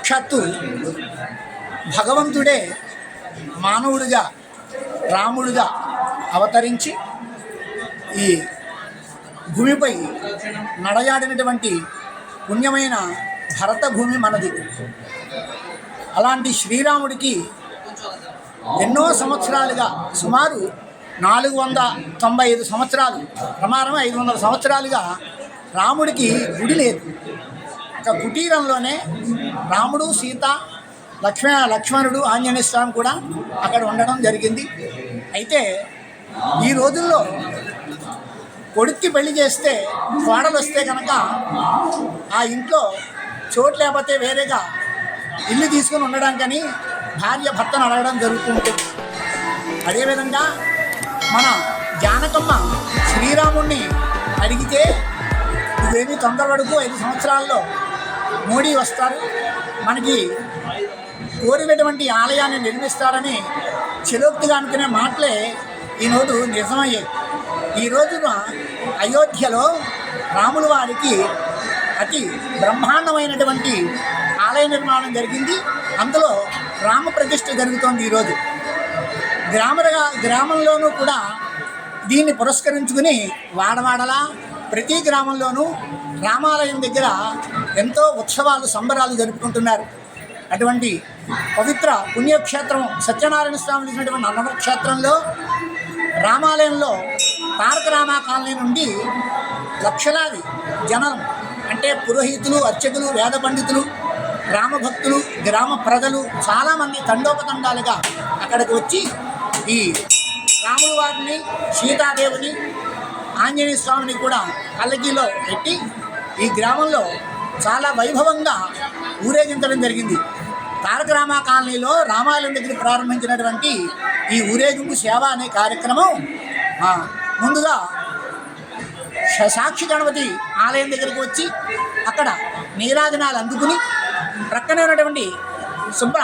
సాక్షాత్తు భగవంతుడే మానవుడిగా రాముడిగా అవతరించి ఈ భూమిపై నడయాడినటువంటి పుణ్యమైన భరత భూమి మనది. అలాంటి శ్రీరాముడికి ఎన్నో సంవత్సరాలుగా సుమారు 495 సంవత్సరాలు ప్రమాణం 500 సంవత్సరాలుగా రాముడికి గుడి లేదు. ఒక కుటీరంలోనే రాముడు, సీత, లక్ష్మణుడు, ఆంజనేయ స్వామి కూడా అక్కడ ఉండడం జరిగింది. అయితే ఈ రోజుల్లో కొడుక్కి పెళ్లి చేస్తే కోడలు వస్తే కనుక ఆ ఇంట్లో చోటు లేకపోతే వేరేగా ఇల్లు తీసుకుని ఉండడానికని భార్య భర్తను అడగడం జరుగుతుంటుంది. అదేవిధంగా మన జానకమ్మ శ్రీరాముడిని అడిగితే నువ్వేమీ తొందరపడుకు, 5 సంవత్సరాల్లో మోడీ వస్తారు, మనకి కోరినటువంటి ఆలయాన్ని నిర్మిస్తారని చిలోక్తిగా అనుకునే మాటలే ఈరోజు నిజమయ్యాయి. ఈ రోజున అయోధ్యలో రాముల వారికి అతి బ్రహ్మాండమైనటువంటి ఆలయ నిర్మాణం జరిగింది. అందులో రామ ప్రతిష్ఠ జరుగుతోంది. ఈరోజు గ్రామంలోనూ కూడా దీన్ని పురస్కరించుకుని వాడవాడలా ప్రతి గ్రామంలోనూ రామాలయం దగ్గర ఎంతో ఉత్సవాలు, సంబరాలు జరుపుకుంటున్నారు. అటువంటి పవిత్ర పుణ్యక్షేత్రం సత్యనారాయణ స్వామి ఇచ్చినటువంటి అన్నవర క్షేత్రంలో రామాలయంలో తారక రామా కాలనీ నుండి లక్షలాది జనం అంటే పురోహితులు, అర్చకులు, వేద పండితులు, గ్రామ భక్తులు, గ్రామ ప్రజలు చాలామంది తండోపతండాలుగా అక్కడికి వచ్చి ఈ రాముల వారిని, సీతాదేవిని, ఆంజనేయ స్వామిని కూడా పల్లకీలో పెట్టి ఈ గ్రామంలో చాలా వైభవంగా ఊరేగించడం జరిగింది. తారక రామా కాలనీలో రామాలయం దగ్గర ప్రారంభించినటువంటి ఈ ఊరేగింపు సేవ అనే కార్యక్రమం ముందుగా సాక్షి గణపతి ఆలయం దగ్గరికి వచ్చి అక్కడ నీరాజనాలు అందుకుని ప్రక్కనే ఉన్నటువంటి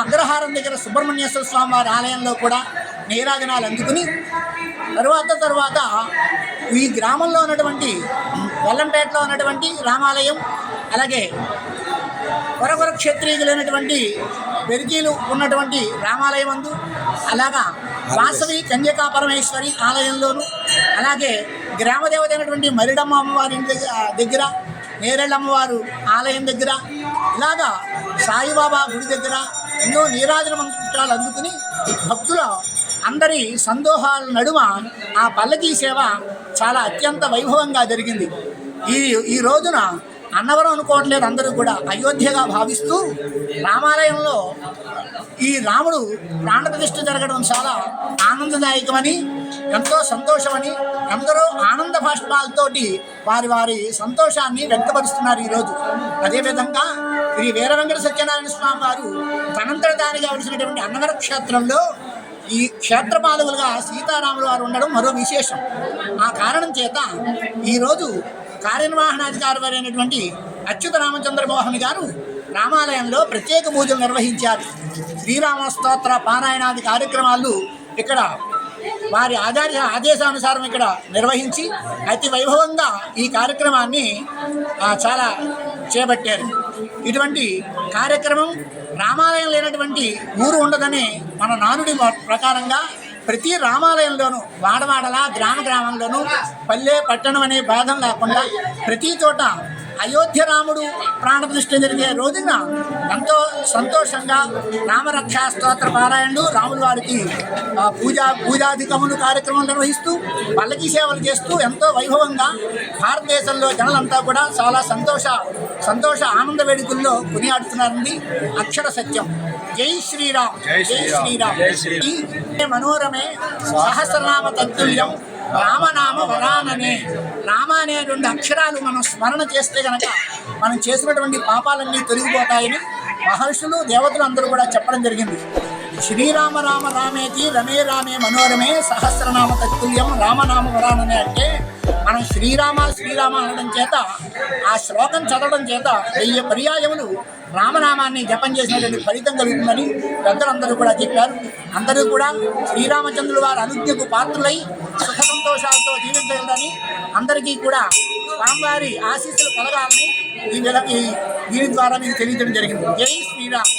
అగ్రహారం దగ్గర సుబ్రహ్మణ్యేశ్వర స్వామి వారి ఆలయంలో కూడా నీరాజనాలు అందుకుని తర్వాత ఈ గ్రామంలో ఉన్నటువంటి వెల్లంపేటలో ఉన్నటువంటి రామాలయం, అలాగే కొరకొర క్షత్రియులైనటువంటి పెరికీలు ఉన్నటువంటి రామాలయం అందు, అలాగా వాసవి కన్యకా పరమేశ్వరి ఆలయంలోను, అలాగే గ్రామదేవత అయినటువంటి మరిడమ్మ అమ్మవారి దగ్గర, నేరెళ్ళమ్మవారు ఆలయం దగ్గర, ఇలాగా సాయిబాబా గుడి దగ్గర ఎన్నో నీరాజన మంత్రాలు అందుకుని భక్తుల అందరి సందోహాల నడుమ ఆ పల్లకీ సేవ చాలా అత్యంత వైభవంగా జరిగింది. ఈ రోజున అన్నవరం అనుకోవట్లేదు, అందరూ కూడా అయోధ్యగా భావిస్తూ రామాలయంలో ఈ రాముడు ప్రాణప్రతిష్ఠ జరగడం చాలా ఆనందదాయకమని, ఎంతో సంతోషమని ఎందరో ఆనంద భాష్పాలతోటి వారి సంతోషాన్ని వ్యక్తపరుస్తున్నారు ఈరోజు. అదేవిధంగా శ్రీ వీర వెంకట సత్యనారాయణ స్వామి వారు తనంతట తానుగా వచ్చినటువంటి అన్నవర క్షేత్రంలో ఈ క్షేత్రపాలకులుగా సీతారాములు వారు ఉండడం మరో విశేషం. ఆ కారణం చేత ఈరోజు కార్యనిర్వహణాధికారి అయినటువంటి అచ్యుత రామచంద్ర మోహన్ గారు రామాలయంలో ప్రత్యేక పూజలు నిర్వహించారు. శ్రీరామ స్తోత్ర పారాయణాది కార్యక్రమాలు ఇక్కడ వారి ఆదేశానుసారం ఇక్కడ నిర్వహించి అతి వైభవంగా ఈ కార్యక్రమాన్ని చాలా చేపట్టారు. ఇటువంటి కార్యక్రమం రామాలయం లేనటువంటి ఊరు ఉండదని మన నానుడి ప్రకారంగా ప్రతి రామాలయంలోనూ వాడవాడలా గ్రామంలోనూ పల్లె పట్టణం అనే భేదం లేకుండా ప్రతి చోట అయోధ్య రాముడు ప్రాణప్రతిష్ఠ జరిగే రోజున ఎంతో సంతోషంగా రామరక్షా స్తోత్ర పారాయణలు, రాముల వారికి పూజాధికములు కార్యక్రమం నిర్వహిస్తూ పల్లకీ సేవలు చేస్తూ ఎంతో వైభవంగా భారతదేశంలో జనులంతా కూడా చాలా సంతోష ఆనంద వేడుకల్లో కొనియాడుతున్నారండి. అక్షర సత్యం. జై శ్రీరామ్, జై శ్రీరామ్. మనోరమే సహస్రనామ తత్తుల్యం రామనామ వరాననే. రామ అనే 2 అక్షరాలు మనం స్మరణ చేస్తే కనుక మనం చేసినటువంటి పాపాలన్నీ తొలగిపోతాయని మహర్షులు, దేవతలు అందరూ కూడా చెప్పడం జరిగింది. శ్రీరామ రామ రామేతి రమే రామే మనోరమే సహస్రనామ తత్తుల్యం రామనామ వరాననే అంటే మనం శ్రీరామ అనడం చేత, ఆ శ్లోకం చదవడం చేత 1000 పర్యాయములు రామనామాన్ని జపం చేసినటువంటి ఫలితం కలుగుతుందని పెద్దలందరూ కూడా చెప్పారు. అందరూ కూడా శ్రీరామచంద్రుల వారి అనుజ్ఞకు పాత్రులై సుఖ సంతోషాలతో జీవించగలరని, అందరికీ కూడా స్వామివారి ఆశీస్సులు కలగాలని దీని ద్వారా మీకు తెలియజేయడం జరిగింది. జై శ్రీరామ్.